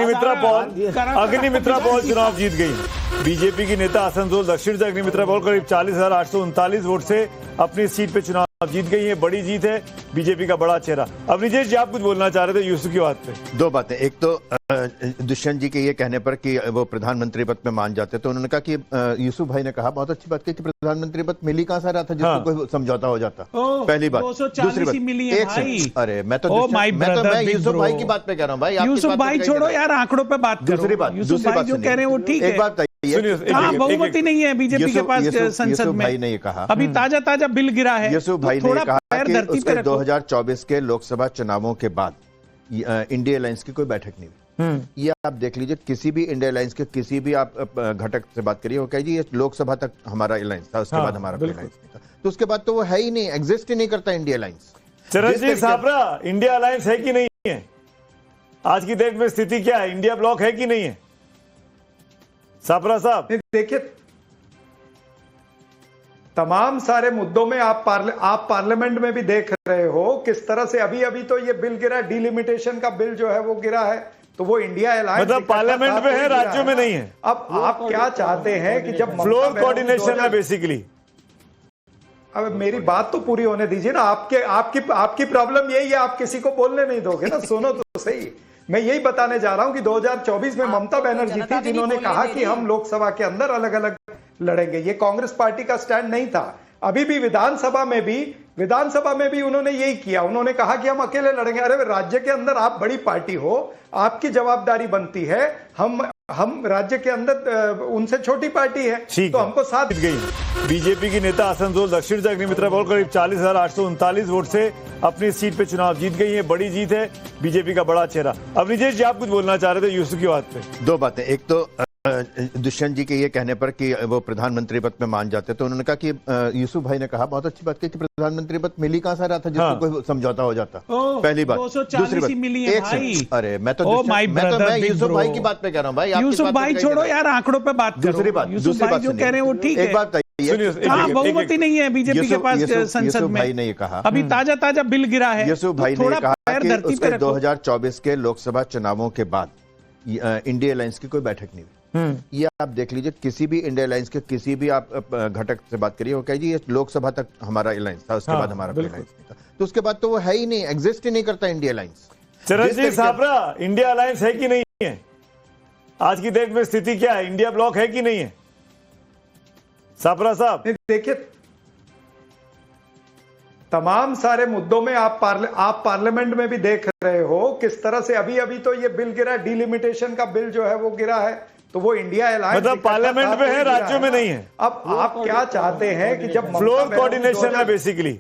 Agnimitra Paul चुनाव जीत गई। BJP की नेता आसनसोल दक्षिण से अग्निमित्रा पॉल करीब 40,839 वोट से अपनी सीट पे चुनाव जीत गई है। बड़ी जीत है, बीजेपी का बड़ा चेहरा। अब निजेश जी आप कुछ बोलना चाह रहे थे यूसुफ की बात पे। दो बातें, एक तो दुष्यंत जी के ये कहने पर कि वो प्रधानमंत्री पद पे मान जाते, तो उन्होंने कहा कि यूसुफ भाई ने कहा, बहुत अच्छी बात की, कि प्रधानमंत्री पद मिल ही कहां से रहा था जिसको कोई समझौता हो जाता। पहली बात। दूसरी बात, एक अरे मैं तो यूसुफ भाई की बात पे कह रहा हूँ भाई। यूसुफ भाई छोड़ो यार, आंकड़ों पे बात करो। दूसरी बात जो कह रहे हैं वो ठीक है। एक बात बहुमति नहीं है बीजेपी के पास संसद में। भाई ने ये कहा, अभी ताजा बिल गिरा है। यूसुफ भाई ने कहा कि उसके 2024 के लोकसभा चुनावों के बाद इंडिया अलायंस की कोई बैठक नहीं हुई। ये आप देख लीजिए, किसी भी इंडिया अलायंस के किसी भी आप घटक से बात करिए, वो कहे जी ये लोकसभा तक हमारा अलायंस था, उसके बाद हमारा अलायंस नहीं था। तो उसके बाद तो वो है ही नहीं, एग्जिस्ट ही नहीं करता India alliance. Charanjit Sabra, India alliance है कि नहीं है? आज की डेट में स्थिति क्या है? इंडिया ब्लॉक है कि नहीं है? साबरा साहब देखिए, तमाम सारे मुद्दों में आप पार्लियामेंट में भी देख रहे हो किस तरह से अभी तो ये बिल गिरा, डिलिमिटेशन का बिल जो है वो गिरा है। तो वो इंडिया अलायंस मतलब पार्लियामेंट में है, राज्यों में नहीं है। अब आप क्या चाहते हैं कि जब फ्लोर कोऑर्डिनेशन है बेसिकली। अब मेरी बात तो पूरी होने दीजिए ना। आपकी प्रॉब्लम यही है, आप किसी को बोलने नहीं दोगे ना। सुनो तो सही, मैं यही बताने जा रहा हूं कि 2024 में ममता बनर्जी थी जिन्होंने कहा कि हम लोकसभा के अंदर अलग अलग लड़ेंगे। ये कांग्रेस पार्टी का स्टैंड नहीं था। अभी भी विधानसभा में भी उन्होंने यही किया। उन्होंने कहा कि हम अकेले लड़ेंगे। अरे राज्य के अंदर आप बड़ी पार्टी हो, आपकी जवाबदारी बनती है। हम राज्य के अंदर उनसे छोटी पार्टी है, तो हमको साथ गई। बीजेपी की नेता आसनसोल दक्षिण से अग्निमित्रा पॉल करीब 40,839 वोट से अपनी सीट पे चुनाव जीत गई है। बड़ी जीत है, बीजेपी का बड़ा चेहरा। अब निजेश जी आप कुछ बोलना चाह रहे थे यूसुफ की बात पे। दो बातें, एक तो दुष्यंत जी के ये कहने पर कि वो प्रधानमंत्री पद पे मान जाते, तो उन्होंने कहा कि यूसुफ भाई ने कहा, बहुत अच्छी बात की, कि प्रधानमंत्री पद मिल ही कहां से रहा था जिसको कोई समझौता हो जाता। पहली बात। दूसरी बात, अरे मैं तो यूसुफ भाई की बात पे कह रहा हूँ भाई। यूसुफ भाई छोड़ो यार, आंकड़ों पे बात करो। दूसरी बात जो कह रहे हैं वो ठीक है। एक बात बहुमति नहीं है बीजेपी के पास संसद में। भाई ने ये कहा, अभी ताजा बिल गिरा है। यूसुफ भाई ने कहा कि उसके 2024 के लोकसभा चुनावों के बाद इंडिया अलायंस की कोई बैठक नहीं हुई। ये आप देख लीजिए, किसी भी इंडिया अलायंस के किसी भी आप घटक से बात करिए, वो कहे जी ये लोकसभा तक हमारा अलायंस था, उसके बाद हमारा अलायंस नहीं था। तो उसके बाद तो वो है ही नहीं, एग्जिस्ट ही नहीं करता India alliance. Charanjit Sabra, India alliance है कि नहीं है? आज की डेट में स्थिति क्या है? इंडिया ब्लॉक है कि नहीं है? साबरा साहब देखिए, तमाम सारे मुद्दों में आप पार्लियामेंट में भी देख रहे हो किस तरह से अभी तो ये बिल गिरा, डिलिमिटेशन का बिल जो है वो गिरा है। तो वो इंडिया अलायंस मतलब पार्लियामेंट में है, राज्यों में नहीं है। अब आप क्या चाहते हैं कि जब फ्लोर कोऑर्डिनेशन है बेसिकली।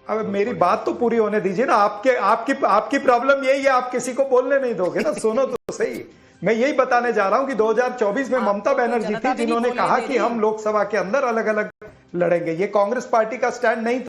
अब मेरी बात तो पूरी होने दीजिए ना। आपकी प्रॉब्लम यही है, आप किसी को बोलने नहीं दोगे ना। सुनो तो सही, मैं यही बताने जा रहा हूं कि 2024 में ममता बनर्जी थी जिन्होंने कहा कि हम लोकसभा के अंदर अलग अलग लड़ेंगे। ये कांग्रेस पार्टी का स्टैंड नहीं था।